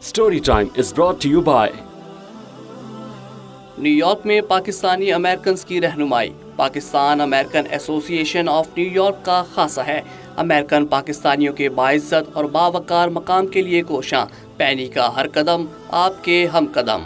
Story time is brought to you by New York में Pakistani American की रहनुमाई। Pakistan American association of New York का खासा है। अमेरिकन पाकिस्तानियों के बाइज्जत और बावकार मकाम के लिए कोशां। पैनी का हर कदम आपके हम कदम।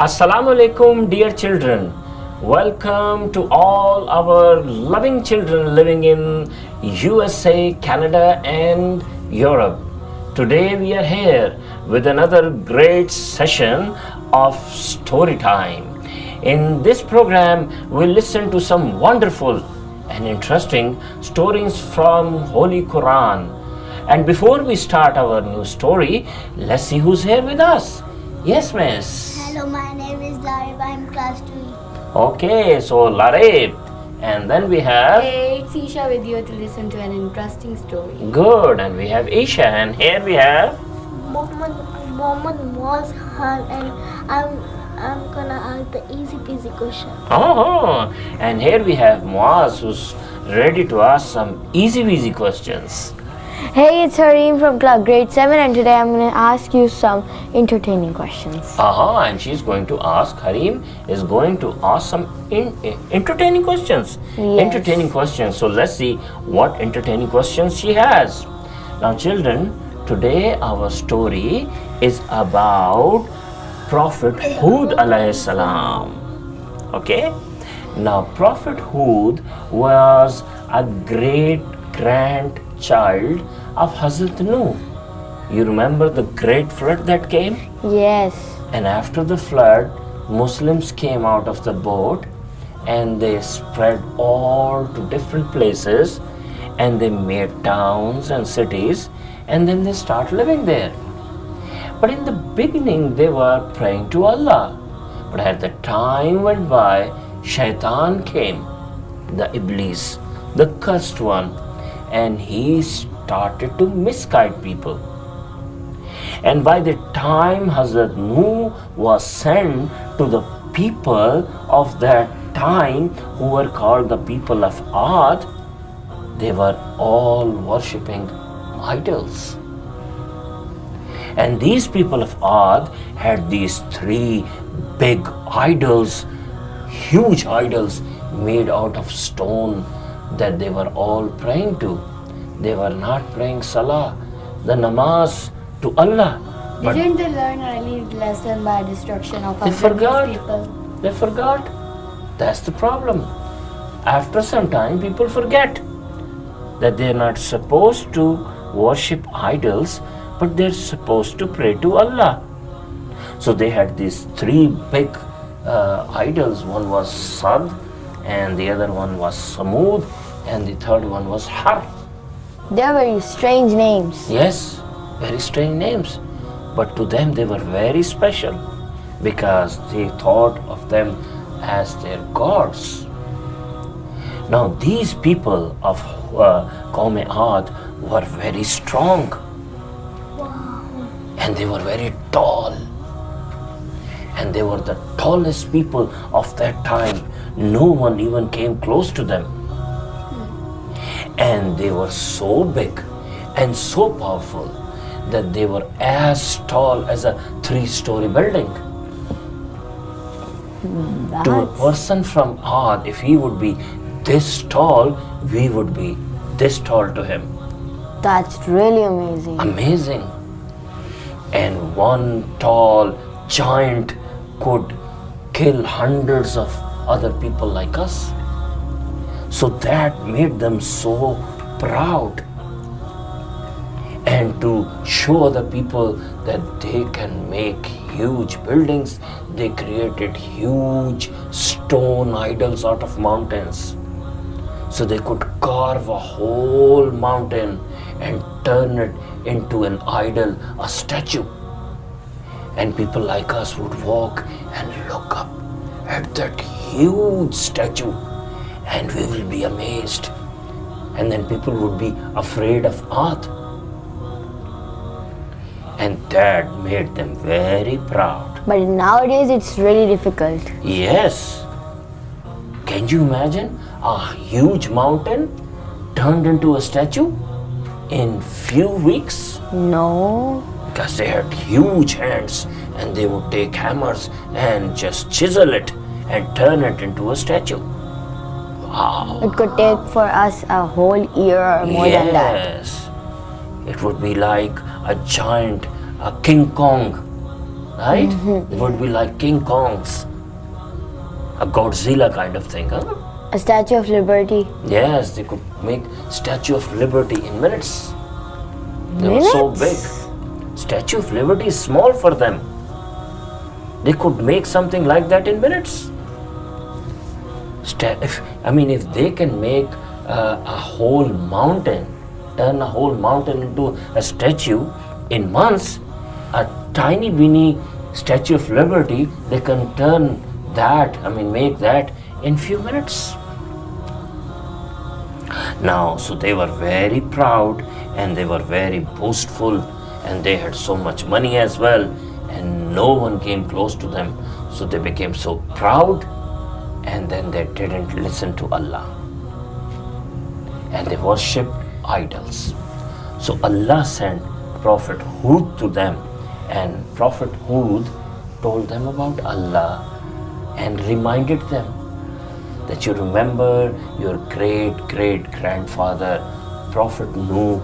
Assalamu alaikum, dear children. Welcome to all our loving children living in USA, Canada, and Europe. Today we are here with another great session of story time. In this program, we'll listen to some wonderful and interesting stories from Holy Quran. And before we start our new story, let's see who's here with us. Yes, miss. Hello, my name is Larib. I'm class 2. Okay, so Larib. And then we have... Hey, it's Isha with you to listen to an interesting story. Good. And we have Isha. And here we have... Mohammed was her, and I'm gonna ask the easy peasy question. Oh, and here we have Muaz, who's ready to ask some easy questions. Hey, it's Hareem from grade 7, and today I'm going to ask you some entertaining questions. And she's going to ask, Hareem is going to ask some entertaining questions. Yes. Entertaining questions. So let's see what entertaining questions she has. Now children, today our story is about Prophet Hud alayhi salam. Okay? Now Prophet Hud was a great grandchild of Hazrat Nuh. You remember the great flood that came? Yes. And after the flood, Muslims came out of the boat and they spread all to different places and they made towns and cities and then they start living there. But in the beginning they were praying to Allah. But as the time went by, Shaitan came, the Iblis, the cursed one, and he started to misguide people. And by the time Hazrat Nuh was sent to the people of that time, who were called the people of Ad, they were all worshipping idols. And these people of Ad had these 3 big idols, huge idols made out of stone, that they were all praying to. They were not praying Salah, the namaz, to Allah. But Didn't they learn an early lesson by destruction of they other forgot. people? They forgot. That's the problem. After some time, people forget that they're not supposed to worship idols, but they're supposed to pray to Allah. So they had these 3 big idols. One was Sad, and the other one was Samud, and the third one was Har. They're very strange names. Yes, very strange names. But to them they were very special because they thought of them as their gods. Now these people of Qawm Ad were very strong. And they were very tall. And they were the tallest people of that time. No one even came close to them. And they were so big and so powerful that they were as tall as a 3-story building. To a person from Ad, if he would be this tall, we would be this tall to him. That's really amazing. Amazing. And one tall giant could kill hundreds of other people like us. So that made them so proud. And to show other people that they can make huge buildings, they created huge stone idols out of mountains. So they could carve a whole mountain and turn it into an idol, a statue. And people like us would walk and look up at that huge statue and we will be amazed. And then people would be afraid of Ad And that made them very proud. But nowadays it's really difficult. Yes. Can you imagine a huge mountain turned into a statue in few weeks? No. Because they had huge hands and they would take hammers and just chisel it and turn it into a statue. Wow. It could take for us a whole year or more than that. Yes. It would be like a giant, a King Kong, right? It would be like King Kongs, a Godzilla kind of thing, huh? A Statue of Liberty. Yes, they could make Statue of Liberty in minutes. They were so big. Statue of Liberty is small for them. They could make something like that in minutes. If they can make a whole mountain, turn a whole mountain into a statue in months, a tiny weeny Statue of Liberty, they can turn that, make that in few minutes. Now, so they were very proud and they were very boastful and they had so much money as well and no one came close to them. So they became so proud and then they didn't listen to Allah and they worshipped idols. So Allah sent Prophet Hud to them and Prophet Hud told them about Allah and reminded them that you remember your great-great-grandfather Prophet Nuh,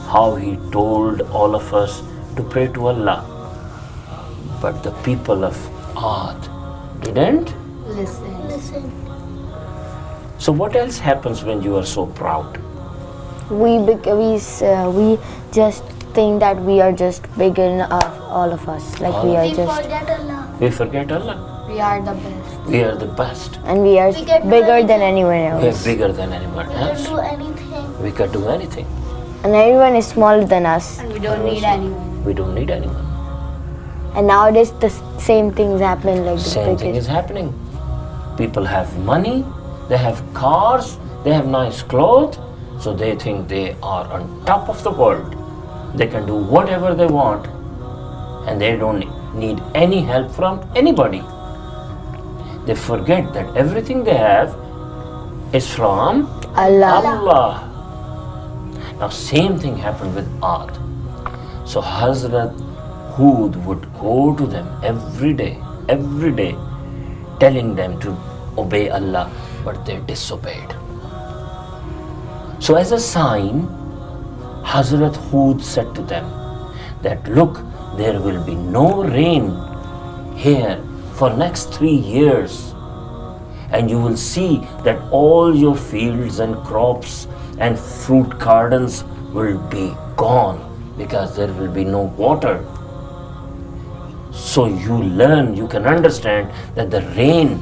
how he told all of us to pray to Allah. But the people of Ad didn't Listen. So what else happens when you are so proud? We just think that we are just big enough, all of us. Like we are We just, forget Allah. We forget Allah. we are the best, We are the best. and we are We can do bigger than anything. anyone We are else. bigger than anyone We can else. do anything. We can do anything. And everyone is smaller than us. We don't need anyone. We don't need anyone. And nowadays the same things happen like the Same thing is happening. People have money, they have cars, they have nice clothes, so they think they are on top of the world. They can do whatever they want and they don't need any help from anybody. They forget that everything they have is from Allah. Allah. Now same thing happened with Ad. So Hazrat Hud would go to them every day, telling them to obey Allah, but they disobeyed. So as a sign, Hazrat Hud said to them that look, there will be no rain here for next 3 years. And you will see that all your fields and crops and fruit gardens will be gone because there will be no water. So you can understand that the rain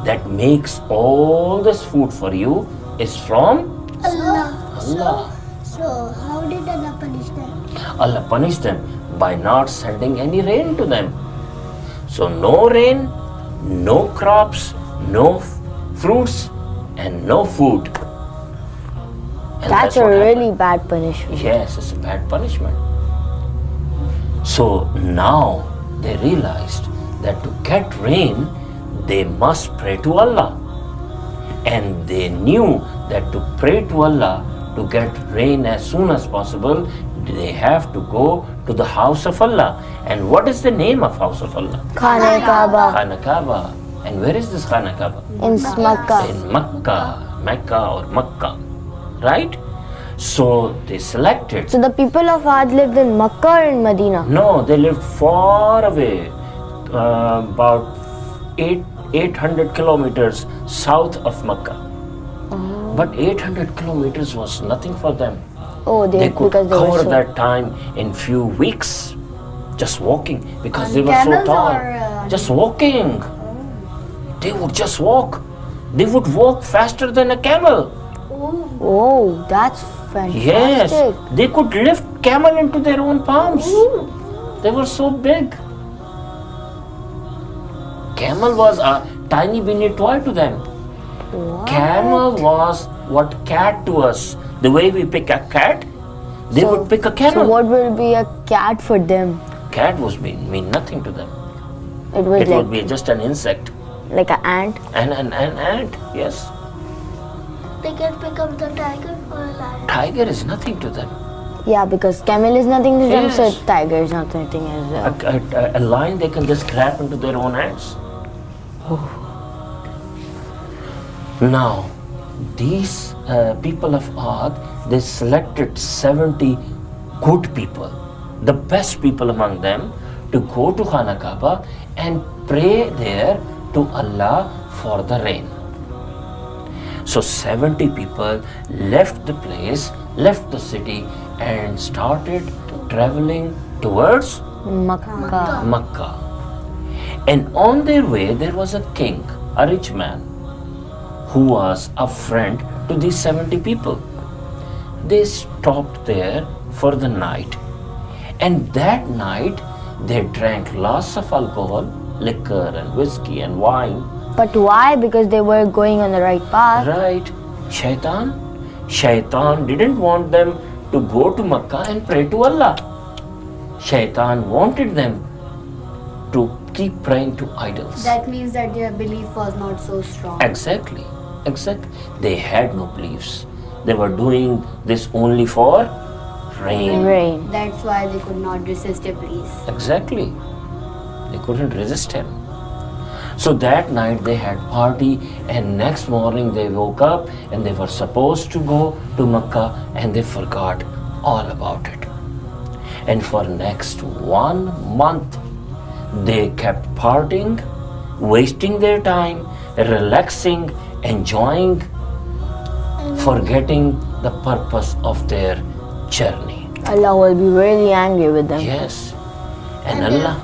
that makes all this food for you is from Allah. So how did Allah punish them? Allah punished them by not sending any rain to them. So no rain, no crops, no fruits, and no food. And That's a what really happened. bad punishment. Yes, it's a bad punishment. So now they realized that to get rain, they must pray to Allah. And they knew that to pray to Allah, to get rain as soon as possible, they have to go to the house of Allah. And what is the name of house of Allah? Khana Kaaba Khana Kaaba. And where is this Khana Kaaba? in Makkah. In Mecca or Makkah, right? So they selected. So the people of Ad lived in Makkah or in Medina? No, they lived far away, about 800 kilometers south of Mecca. But 800 kilometers was nothing for them. Oh, They could because they were cover so, that time in few weeks, just walking, because they were so camels tall. or, Just walking. They would just walk. They would walk faster than a camel. Oh, that's fantastic. Yes, they could lift camel into their own palms. They were so big. Camel was a tiny weeny toy to them. Camel was what cat to us. The way we pick a cat, They would pick a camel. So what will be a cat for them? Cat was mean nothing to them. It was It like would be just an insect. like an ant. An ant, yes. They can pick up the tiger or a lion. Tiger is nothing to them. Yeah, because camel is nothing to them, so Yes. tiger is not anything as well. A lion they can just grab into their own hands. Now, these people of Ad, they selected 70 good people, the best people among them, to go to Khana Kaaba and pray there to Allah for the rain. So 70 people left the place, left the city, and started traveling towards Makkah. Makkah. And on their way, there was a king, a rich man, who was a friend to these 70 people. They stopped there for the night. And that night, they drank lots of alcohol, liquor and whiskey and wine. But why? Because they were going on the right path. Right. Shaitan didn't want them to go to Makkah and pray to Allah. Shaitan wanted them to keep praying to idols. That means that their belief was not so strong. Exactly. They had no beliefs. They were doing this only for rain. Rain. That's why they could not resist Iblis. Exactly. They couldn't resist him. So that night they had party, and next morning they woke up and they were supposed to go to Makkah, and they forgot all about it. And for next 1 month they kept partying, wasting their time, relaxing, enjoying, forgetting the purpose of their journey. Allah will be really angry with them. Yes. And And Allah,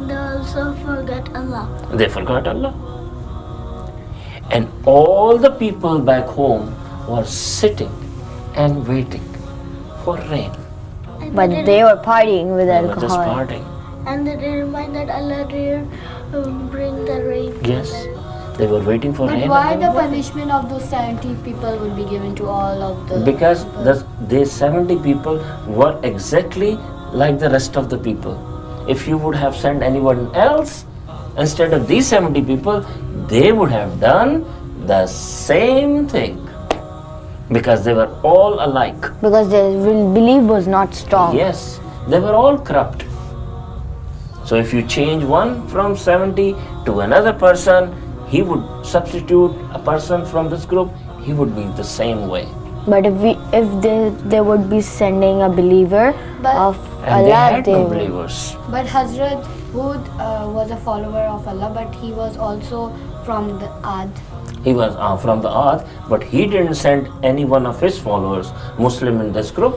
they also forget Allah. they forgot Allah. And all the people back home were sitting and waiting for rain. And But they were partying with They were just alcohol. partying. And they didn't remind that Allah didn't bring the rain. Yes. They were waiting for But rain. why and they the were- punishment of those 70 people would be given to all of the Because people? these 70 people were exactly like the rest of the people. If you would have sent anyone else instead of these 70 people, they would have done the same thing. Because they were all alike. Because their belief was not strong. Yes, they were all corrupt. So if you change one from 70 to another person, he would substitute a person from this group, he would be the same way. But if they would be sending a believer But- of And they Allah, had they no would. believers. But Hazrat Hud was a follower of Allah, but he was also from the Ad. He was from the Ad, but he didn't send any one of his followers Muslim in this group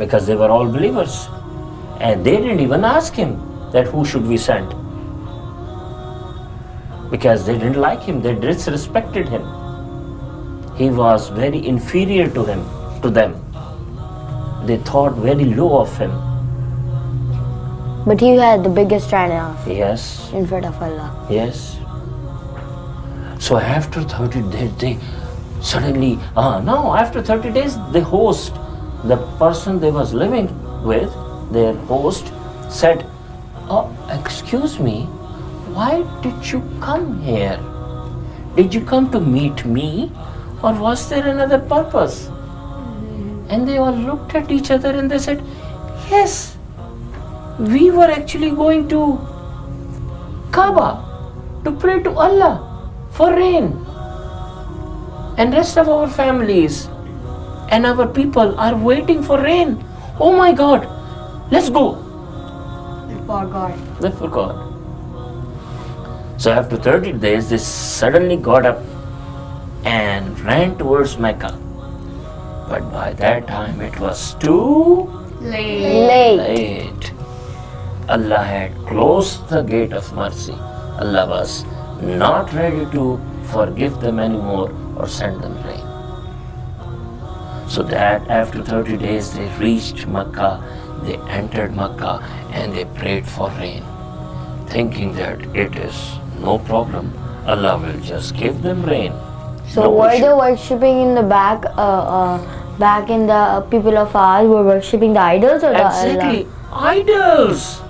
because they were all believers. And they didn't even ask him that who should we send. Because they didn't like him, they disrespected him. He was very inferior to them. They thought very low of him. But he had the biggest triumph Yes, in front of Allah. yes. So after 30 days, they suddenly, after 30 days, the host, the person they was living with, their host, said, "Oh, excuse me, why did you come here? Did you come to meet me, or was there another purpose?" And they all looked at each other and they said, "Yes, we were actually going to Kaaba to pray to Allah for rain. And rest of our families and our people are waiting for rain. Oh my God, let's go." For God. They forgot. So after 30 days, they suddenly got up and ran towards Mecca. But by that time, it was too Late. late. Allah had closed the gate of mercy. Allah was not ready to forgive them anymore or send them rain. So that after 30 days they reached Makkah, they entered Makkah and they prayed for rain, thinking that it is no problem, Allah will just give them rain. So No were issue. they worshipping in the back back in the people of ours were worshipping the idols or the Exactly. Idols.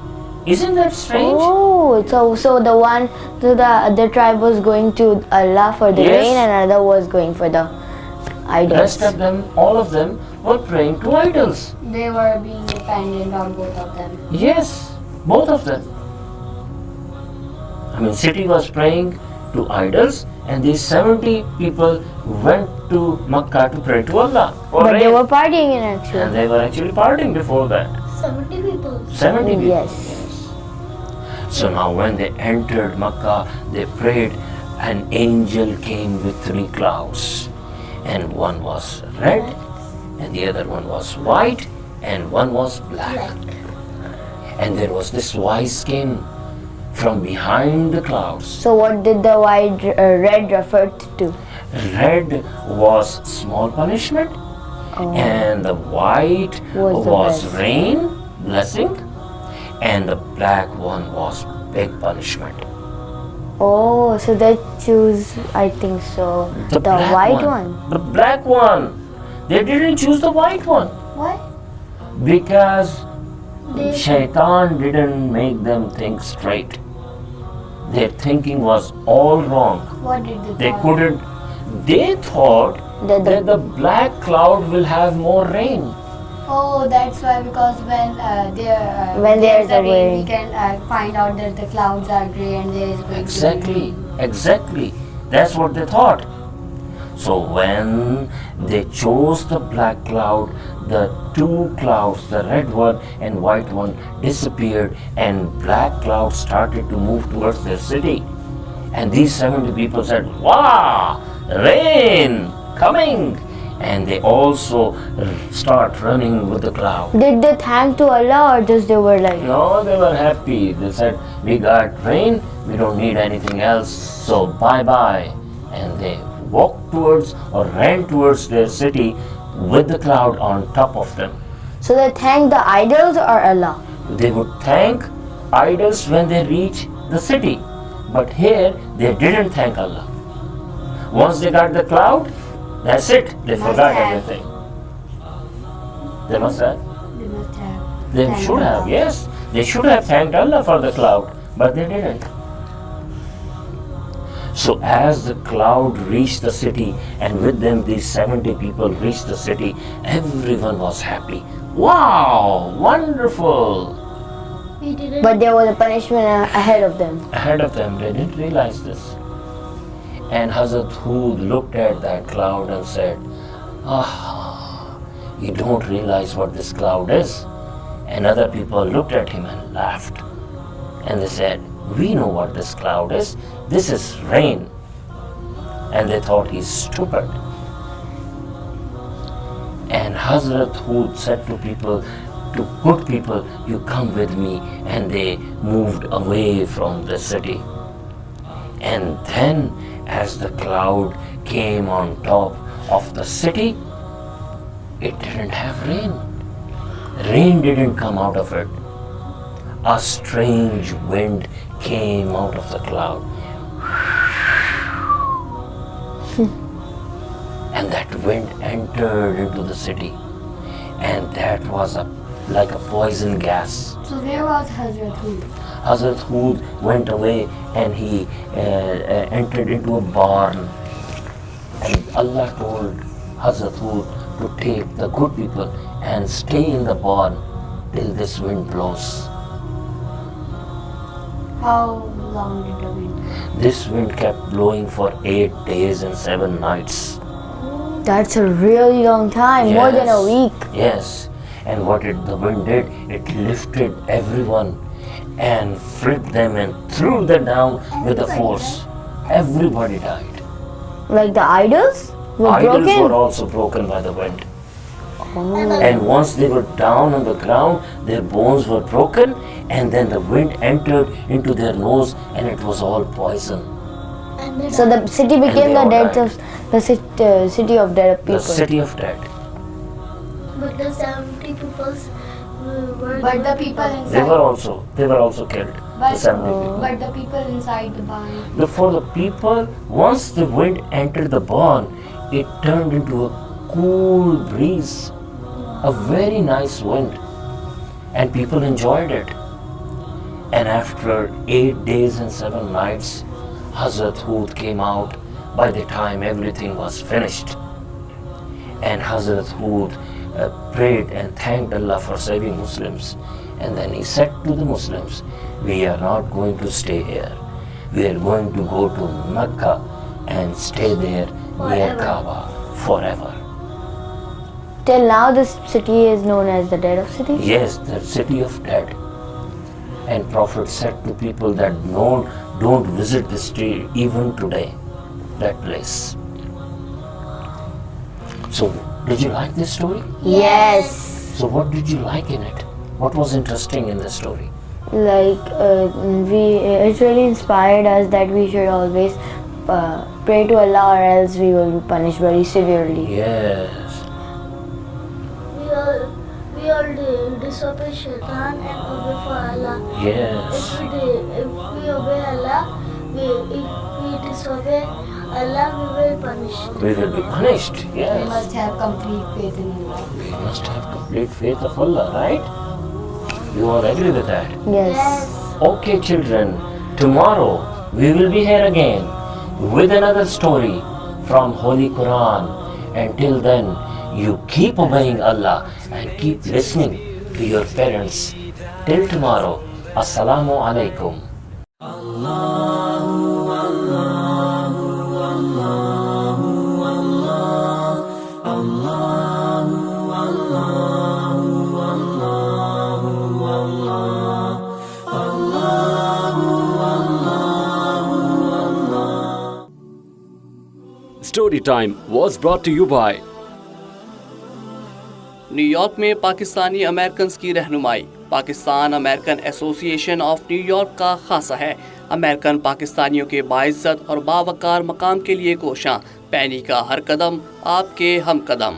Isn't that strange? Oh, so the one, so the other tribe was going to Allah for the Yes. rain, and another was going for the idols. Rest of them, all of them were praying to idols. They were being dependent on both of them. Yes, both of them. I mean, city was praying to idols, and these 70 people went to Makkah to pray to Allah for But rain. they were partying in And actually. they were actually partying before that. 70 people. 70 people. Yes. So now when they entered Makkah, they prayed. An angel came with 3 clouds, and one was red, and the other one was white, and one was black. And there was this voice came from behind the clouds. So what did the red refer to? Red was small punishment, and the white Was the was blessing. rain, blessing, and the black one was big punishment. Oh, so they choose, I think so, the black white one. The black one. They didn't choose the white one Why? because Shaitan didn't make them think straight. Their thinking was all wrong. What did they They call? couldn't. They thought That that the black cloud will have more rain. Oh, that's why, because when When there's a a rain, rain. we can find out that the clouds are grey and there is going Exactly, to be rain. exactly. That's what they thought. So when they chose the black cloud, the 2 clouds, the red one and white one, disappeared, and black clouds started to move towards their city. And these 70 people said, "Wow, rain coming!" And they also start running with the cloud. Did they thank to Allah or just they were like, No, they were happy. They said, "We got rain, we don't need anything else, so bye bye." And they walked towards or ran towards their city with the cloud on top of them. so they thanked the idols or Allah? They would thank idols when they reach the city, but here they didn't thank Allah. Once they got the cloud, that's it. They Must forgot have. everything. They must have. They must have. They thanked should have, Allah. yes. They should have thanked Allah for the cloud, but they didn't. So as the cloud reached the city, and with them these 70 people reached the city, everyone was happy. Wow, wonderful. We didn't. But there was a punishment ahead of them. Ahead of them, they didn't realize this. And Hazrat Hud looked at that cloud and said, "Ah, you don't realize what this cloud is." And other people looked at him and laughed. And they said, "We know what this cloud is. This is rain." And they thought he's stupid. And Hazrat Hud said to people, to good people, "You come with me." And they moved away from the city. And then as the cloud came on top of the city, it didn't have rain. Rain didn't come out of it. A strange wind came out of the cloud. And that wind entered into the city. And that was like a poison gas. So where was Hazrat Hud? Hazrat Hud went away and he entered into a barn. And Allah told Hazrat Hud to take the good people and stay in the barn till this wind blows. How long did the wind blow? This wind kept blowing for 8 days and 7 nights. That's a really long time, more than a Yes. week. Yes. And what the wind did, it lifted everyone and flipped them and threw them down with a force. Everybody died. Like the idols were Idols broken. were also broken by the wind. Oh. And once they were down on the ground, their bones were broken, and then the wind entered into their nose, and it was all poison. And then So the city became they the all dead died. of the city of dead people. The city of dead. but the 70 people were. But the people They inside. were also killed. The But, 70 people. but the people inside the barn. For the people, once the wind entered the barn, it turned into a cool breeze, a very nice wind, and people enjoyed it. And after 8 days and 7 nights, Hazrat Hud came out by the time everything was finished. And Hazrat Hud prayed and thanked Allah for saving Muslims. And then he said to the Muslims, we are not going to stay here. We are going to go to Mecca and stay there near Kaaba forever. Till now, this city is known as the Dead of City? Yes, the city of dead. And Prophet said to people that don't visit this city even today, that place. So, did you like this story? Yes. So what did you like in it? What was interesting in the story? Like, it really inspired us that we should always pray to Allah, or else we will be punished very severely. Yes. We all disobey Shaitan and obey for Allah. Yes. If we obey Allah, if we disobey Allah, we will be punished. We will be punished. We Yes. must have complete faith in Allah. We must have complete faith of Allah, right? You all agree with that? Yes. Okay, children. Tomorrow we will be here again with another story from Holy Quran. Until then, you keep obeying Allah and keep listening to your parents. Till tomorrow, Assalamu alaikum. Story time was brought to you by New York में Pakistani Americans की रहनुमाई। Pakistan American association of New York का खासा है। American पाकिस्तानियों के बाइज्जत और बावकार मकाम के लिए कोशां। पैनी का हर कदम आपके हम कदम।